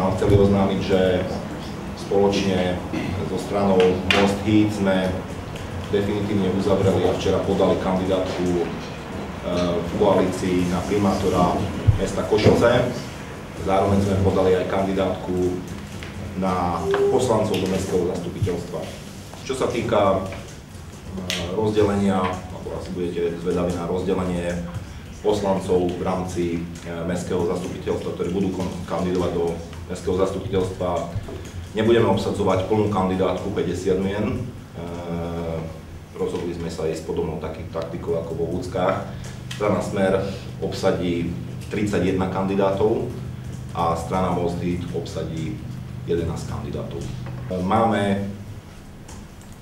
vám chceli oznámiť, že spoločne so stranou Most Heat sme definitívne uzavreli a včera podali kandidátku v koalícii na primátora mesta Košice. Zároveň sme podali aj kandidátku na poslancov do mestského zastupiteľstva. Čo sa týka rozdelenia, alebo asi budete zvedaví na rozdelenie poslancov v rámci mestského zastupiteľstva, ktorí budú kandidovať do mestského zastupiteľstva, nebudeme obsadzovať plnú kandidátku 50 mien. Rozhodli sme sa ísť podobnou taktikou ako vo Vúckách. Strana Smer obsadí 31 kandidátov a strana Most Heat obsadí 11 kandidátov. Máme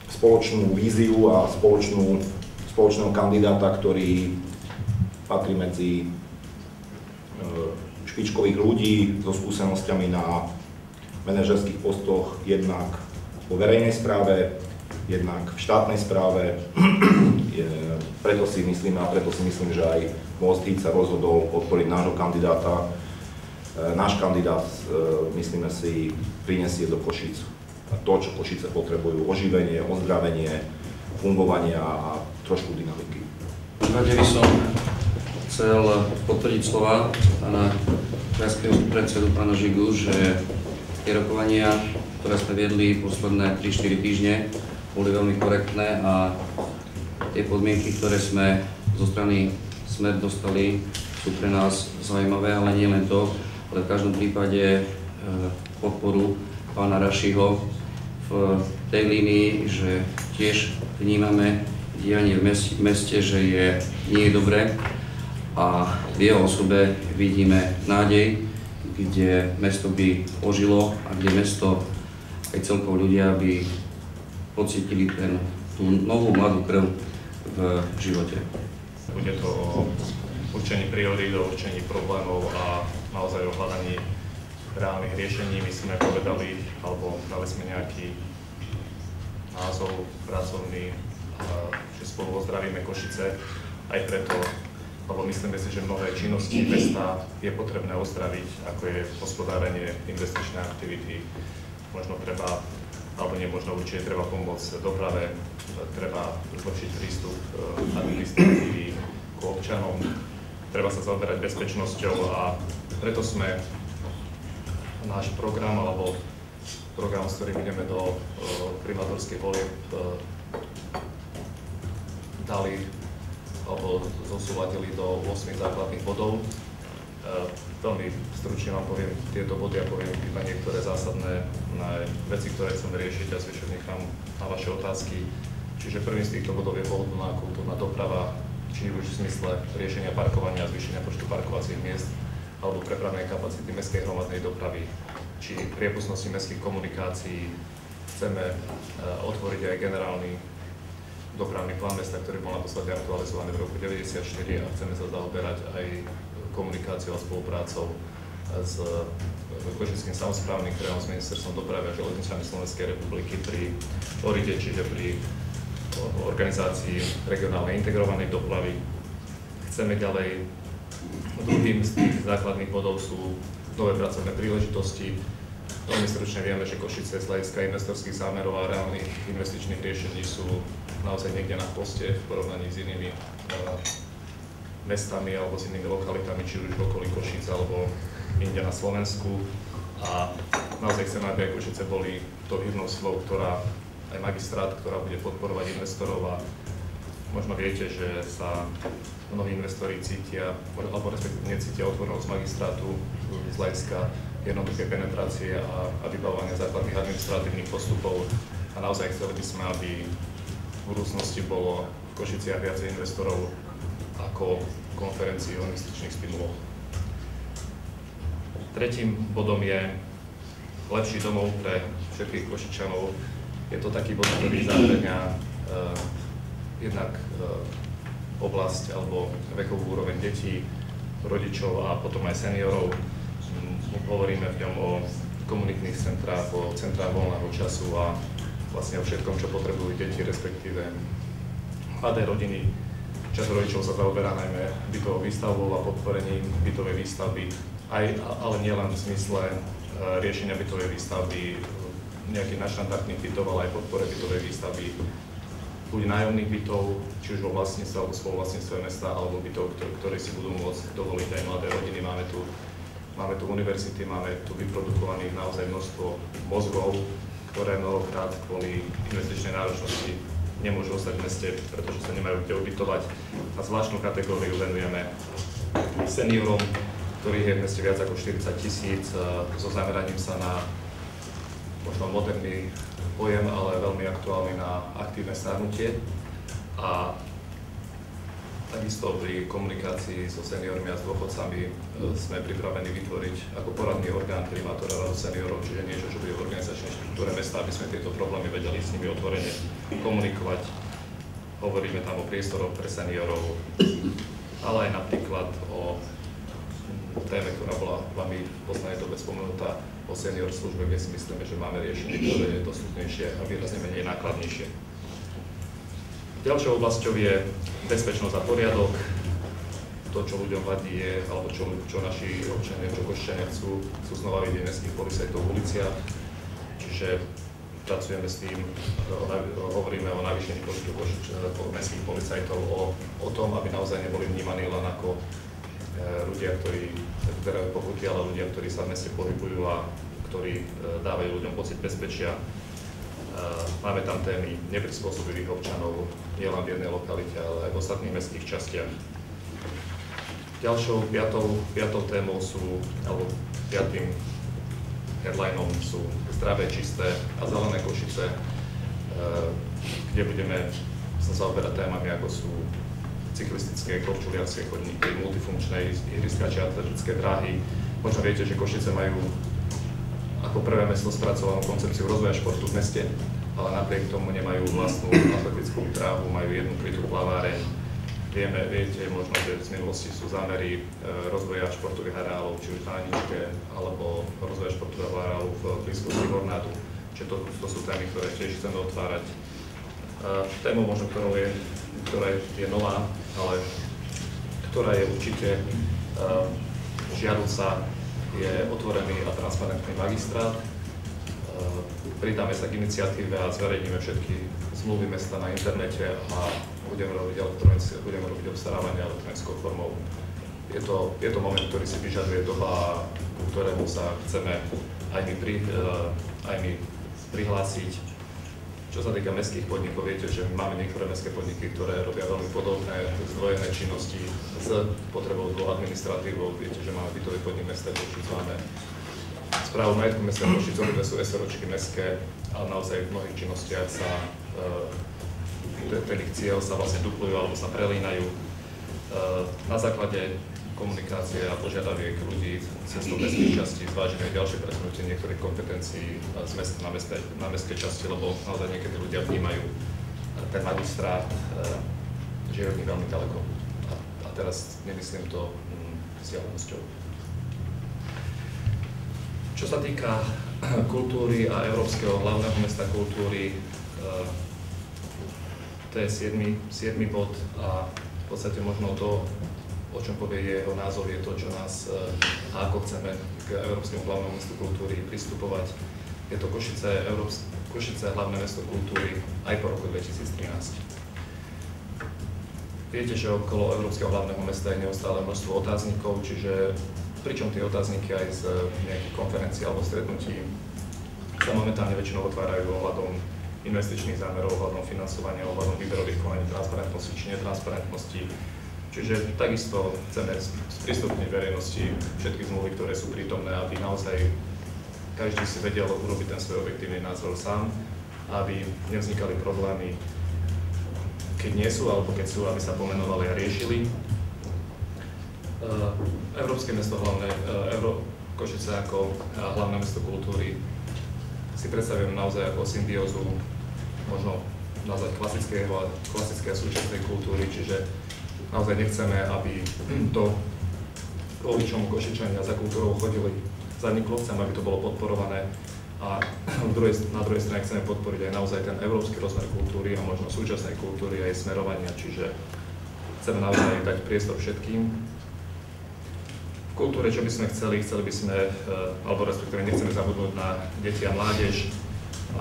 spoločnú víziu a spoločného kandidáta, ktorý patrí medzi špičkových ľudí so skúsenosťami na manažerských postoch, jednak vo verejnej správe, jednak v štátnej správe. Preto si myslím, že aj Most Heat sa rozhodol podporiť nášho kandidáta. Náš kandidát, myslíme si, prinesie do Košíc to, čo Košice potrebujú: oživenie, ozdravenie, fungovania a trošku dynamiky. Rade by som chcel potvrdiť slova pána krajského predsedu, pána Žigu, že tie rokovania, ktoré sme viedli posledné 3-4 týždne, boli veľmi korektné a tie podmienky, ktoré sme zo strany Smer dostali, sú pre nás zaujímavé, ale nie len to, ale v každom prípade podporu pána Rašiho v tej línii, že tiež vnímame dianie v meste, že nie je dobré, a v jeho osobe vidíme nádej, kde mesto by ožilo a kde mesto aj celkovo ľudia by pocítili tú novú mladú krv v živote. Bude to o určení priorít, o určení problémov a naozaj o hľadaní reálnych riešení. My sme povedali, alebo dali sme nejaký názov pracovný, že spolu ozdravíme Košice, aj preto, lebo myslíme si, že mnohé činnosti mesta je potrebné ozdraviť, ako je hospodárenie, investičné aktivity. Možno treba, alebo nemožno, určite treba pomôcť doprave, treba zlepšiť prístup administratívy k občanom, treba sa zaoberať bezpečnosťou a preto sme náš program, alebo program, s ktorým ideme do primátorských volieb, dali alebo zosúladili do 8 základných bodov. Veľmi stručne vám poviem tieto body a poviem iba niektoré zásadné veci, ktoré chceme riešiť, a zvyšok nechám na vaše otázky. Čiže prvým z týchto bodov je pohodlná kultúrna doprava, či už v zmysle riešenia parkovania a zvýšenia počtu parkovacích miest alebo prepravnej kapacity mestskej hromadnej dopravy, či priepustnosti mestských komunikácií. Chceme otvoriť aj generálny dopravný plán mesta, ktorý bol naposledy aktualizovaný v roku 1994, a chceme sa zaoberať aj komunikáciou a spoluprácou s Košickým samosprávnym krajom, s ministerstvom dopravy a železnicami Slovenskej republiky pri ORIDE, čiže pri organizácii regionálnej integrovanej dopravy. Chceme ďalej, druhým z tých základných bodov sú nové pracovné príležitosti. Veľmi stručne vieme, že Košice z hľadiska investorských zámerov a reálnych investičných riešení sú naozaj niekde na poste v porovnaní s inými mestami alebo s inými lokalitami, či už v okolí Košíc alebo inde na Slovensku. A naozaj chceme, aby aj Košice boli to hybnou silou, aj magistrát, ktorá bude podporovať investorov. A možno viete, že sa mnohí investori cítia, alebo respektíve necítia otvorenosť magistrátu z hľadiska jednoduché penetrácie a vybavovania základných administratívnych postupov. A naozaj chceli by sme, aby v budúcnosti bolo v Košiciach viacej investorov ako konferencií o investičných stimuloch. Tretím bodom je lepší domov pre všetkých Košičanov. Je to taký bod, ktorý zahŕňa jednak oblasť alebo vekovú úroveň detí, rodičov a potom aj seniorov. Hovoríme v ňom o komunitných centrách, o centrách voľného času a vlastne o všetkom, čo potrebujú deti, respektíve mladé rodiny. Časť rodičov sa zaoberá najmä bytovou výstavbou a podporením bytovej výstavby a ale nie len v zmysle riešenia bytovej výstavby, nejakých nadštandardných bytov, ale aj podpore bytovej výstavby buď nájomných bytov, či už vo vlastníctve alebo spoluvlastníctve mesta, alebo bytov, ktoré si budú môcť dovoliť aj mladé rodiny. Máme tu univerzity, máme tu vyprodukovaných naozaj množstvo mozgov, ktoré mnohokrát kvôli investičnej náročnosti nemôžu ostať v meste, pretože sa nemajú kde ubytovať. A zvláštnu kategóriu venujeme seniorom, ktorých je v meste viac ako 40 000, so zameraním sa na možno moderný pojem, ale veľmi aktuálny na aktívne starnutie. A takisto pri komunikácii so seniormi a s dôchodcami sme pripravení vytvoriť ako poradný orgán primátora Radu seniorov, čiže niečo, čo bude v organizačnej štruktúre mesta, aby sme tieto problémy vedeli s nimi otvorene komunikovať. Hovoríme tam o priestoroch pre seniorov, ale aj napríklad o téme, ktorá bola vami v poslednej dobe spomenutá, o senior službe, kde si myslíme, že máme riešenie, ktoré je dostupnejšie a výrazne menej nákladnejšie. Ďalšou oblasťou je bezpečnosť a poriadok. To, čo ľuďom vadí je, alebo čo naši občania, čo Košičania chcú znova vidieť mestských policajtov v uliciach. Čiže pracujeme s tým, hovoríme o navýšení počtu mestských policajtov, o tom, aby naozaj neboli vnímaní len ako ľudia, ktorí berajú pokuty, ale ľudia, ktorí sa v meste pohybujú a ktorí dávajú ľuďom pocit bezpečia. Máme tam témy neprispôsobivých občanov, nielen v jednej lokalite, ale aj v ostatných mestských častiach. Ďalšou, piatou témou alebo piatým headlinom sú zdravé, čisté a zelené Košice, kde budeme sa zaoberať témami, ako sú cyklistické, korčuliarské chodníky, multifunkčné ihriska či atletické dráhy. Možno viete, že Košice majú ako prvé mesto spracovanú koncepciu rozvoja športu v meste, ale napriek tomu nemajú vlastnú atletickú dráhu, majú jednu krytú plaváreň. Viete možno, že z minulosti sú zámery rozvoja športových areálov, či už v Aničke, alebo rozvoja športových areálov v blízkosti Hornádu. Čiže to sú témy, ktoré tiež chceme otvárať. Témou možno, ktorá je nová, ale ktorá je určite žiaduca, je otvorený a transparentný magistrát. Pridáme sa k iniciatíve a zverejníme všetky zmluvy mesta na internete a budeme robiť obstarávanie elektronickou formou. Je to moment, ktorý si vyžaduje doba, ku ktorému sa chceme aj my prihlásiť. Čo sa týka mestských podnikov, viete, že máme niektoré mestské podniky, ktoré robia veľmi podobné zdvojené činnosti s potrebou dlhou administratívou. Viete, že máme bytový podnik mesta Košic, máme správu majetku mesta Košic, obidve sú SROčky mestské, ale naozaj v mnohých činnostiach sa ten ich cieľ sa vlastne duplujú alebo sa prelínajú. Na základe komunikácie a požiadaviek ľudí cez to mestských častí zvážime ďalšie presunutie niektorých kompetencií z mesta na mestské časti, lebo naozaj niekedy ľudia vnímajú ten magistrát, že je od nich veľmi ďaleko. A teraz nemyslím to vzdialenosťou. Čo sa týka kultúry a Európskeho hlavného mesta kultúry, to je 7. bod a v podstate možno to, o čom povie jeho názov, je to, čo nás a ako chceme k Európskemu hlavnému mestu kultúry pristupovať. Je to Košice hlavné mesto kultúry aj po roku 2013. Viete, že okolo Európskeho hlavného mesta je neustále množstvo otáznikov, čiže pričom tie otázniky aj z nejakých konferencií alebo stretnutí sa momentálne väčšinou otvárajú ohľadom investičných zámerov, ohľadom financovania, ohľadom výberových konaní, transparentnosti či netransparentnosti. Čiže takisto chceme sprístupniť verejnosti všetky zmluvy, ktoré sú prítomné, aby naozaj každý si vedel urobiť ten svoj objektívny názor sám, aby nevznikali problémy, keď nie sú, alebo keď sú, aby sa pomenovali a riešili. Európske mesto hlavné, Košice ako hlavné mesto kultúry si predstavujem naozaj ako symbiózu možno nazvať klasické a súčasnej kultúry, čiže naozaj nechceme, aby to, kvôli čomu Košičania za kultúrou chodili, zaniklo, chceme, aby to bolo podporované a na druhej strane chceme podporiť aj naozaj ten európsky rozmer kultúry a možno súčasnej kultúry aj smerovania, čiže chceme naozaj dať priestor všetkým. V V kultúre, čo by sme chceli by sme, alebo respektíve nechceme zabudnúť na deti a mládež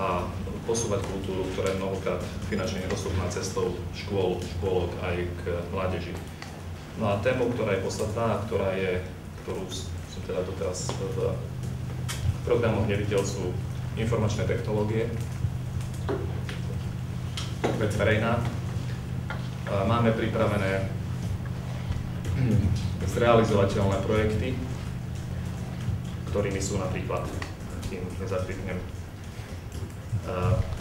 a posúvať kultúru, ktorá je mnohokrát finančne nedostupná cestou škôlok aj k mládeži. No a tému, ktorá je podstatná, ktorú som teda doteraz v programoch nevidel, sú informačné technológie, vec verejná. Máme pripravené zrealizovateľné projekty, ktorými sú napríklad, tým nezakriknem,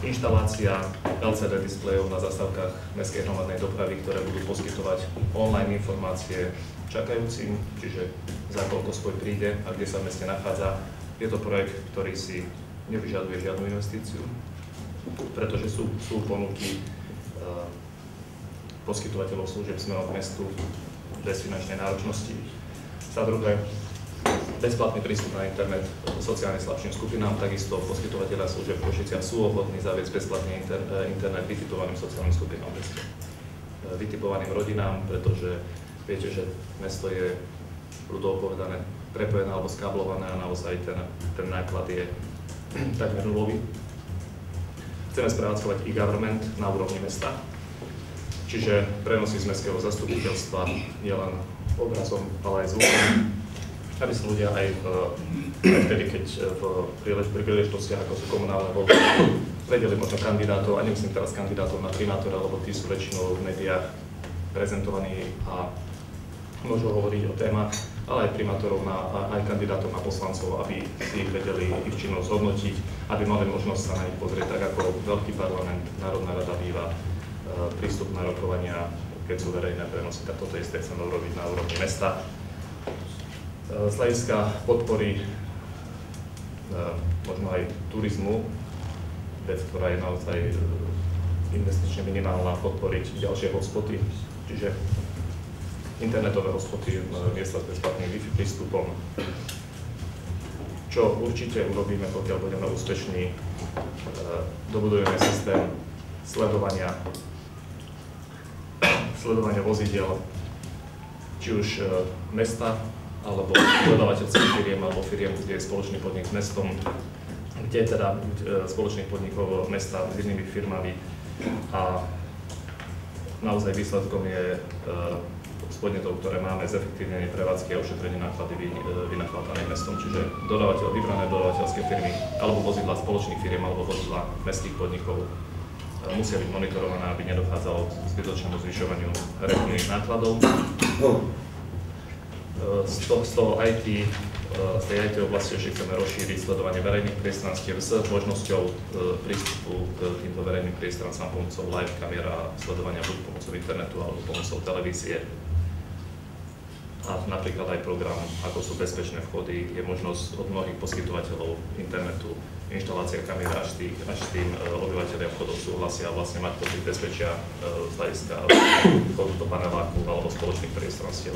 inštalácia LCD displejov na zastávkach mestskej hromadnej dopravy, ktoré budú poskytovať online informácie čakajúcim, čiže za koľko spoj príde a kde sa v meste nachádza. Je to projekt, ktorý si nevyžaduje žiadnu investíciu, pretože sú ponuky poskytovateľov služieb smerom k mestu bez finančnej náročnosti. Za druhé, bezplatný prístup na internet sociálne slabším skupinám, takisto poskytovateľia služieb v Košiciach sú ochotní zaviesť bezplatný internet vytipovaným sociálnym skupinám v meste. Vytipovaným rodinám, pretože viete, že mesto je ľudovo povedané prepojené alebo skáblované a naozaj ten náklad je takmer nulový. Chceme sprevádzkovať e-government na úrovni mesta, čiže prenosy z mestského zastupiteľstva nielen obrazom, ale aj zvukom, aby sa ľudia aj vtedy, keď pri príležitostiach, ako sú komunálne voľby, vedeli možno kandidátov, a nemyslím teraz kandidátov na primátora, lebo tí sú väčšinou v médiách prezentovaní a môžu hovoriť o témach, ale aj primátorov, aj kandidátov na poslancov, aby si vedeli ich činnosť zhodnotiť, aby mali možnosť sa na nich pozrieť, tak ako veľký parlament, Národná rada býva prístup na rokovania, keď sú verejné prenosy, tak toto isté chceme urobiť na úrovni mesta. Z hľadiska podpory možno aj turizmu, vec, ktorá je naozaj investične minimálna, podporiť ďalšie hotspoty, čiže internetové hotspoty, miesta s bezplatným Wi-Fi prístupom. Čo určite urobíme, pokiaľ budeme úspešní, dobudujeme systém sledovania vozidiel, či už mesta, alebo dodávateľských firiem, alebo firiem, kde je spoločný podnik s mestom, kde je teda spoločných podnikov mesta s inými firmami. A naozaj výsledkom je z podnetov, ktoré máme, zefektívnenie prevádzky a ušetrenie náklady vynakladané mestom, čiže vybrané dodávateľské firmy, alebo vozidlá spoločných firiem, alebo vozidlá mestských podnikov musia byť monitorované, aby nedochádzalo k zbytočnému zvyšovaniu reklamných nákladov. Z toho IT, z tej IT oblasti ešte chceme rozšíriť sledovanie verejných priestranstiev s možnosťou prístupu k týmto verejným priestranstvom pomocou live kamera, sledovania buď pomocou internetu alebo pomocou televízie. A napríklad aj program, ako sú bezpečné vchody, je možnosť od mnohých poskytovateľov internetu, inštalácia kamier, až s tým obyvateľia vchodov súhlasia vlastne mať pocit bezpečia z hľadiska vchodu do paneláku alebo spoločných priestranstiev.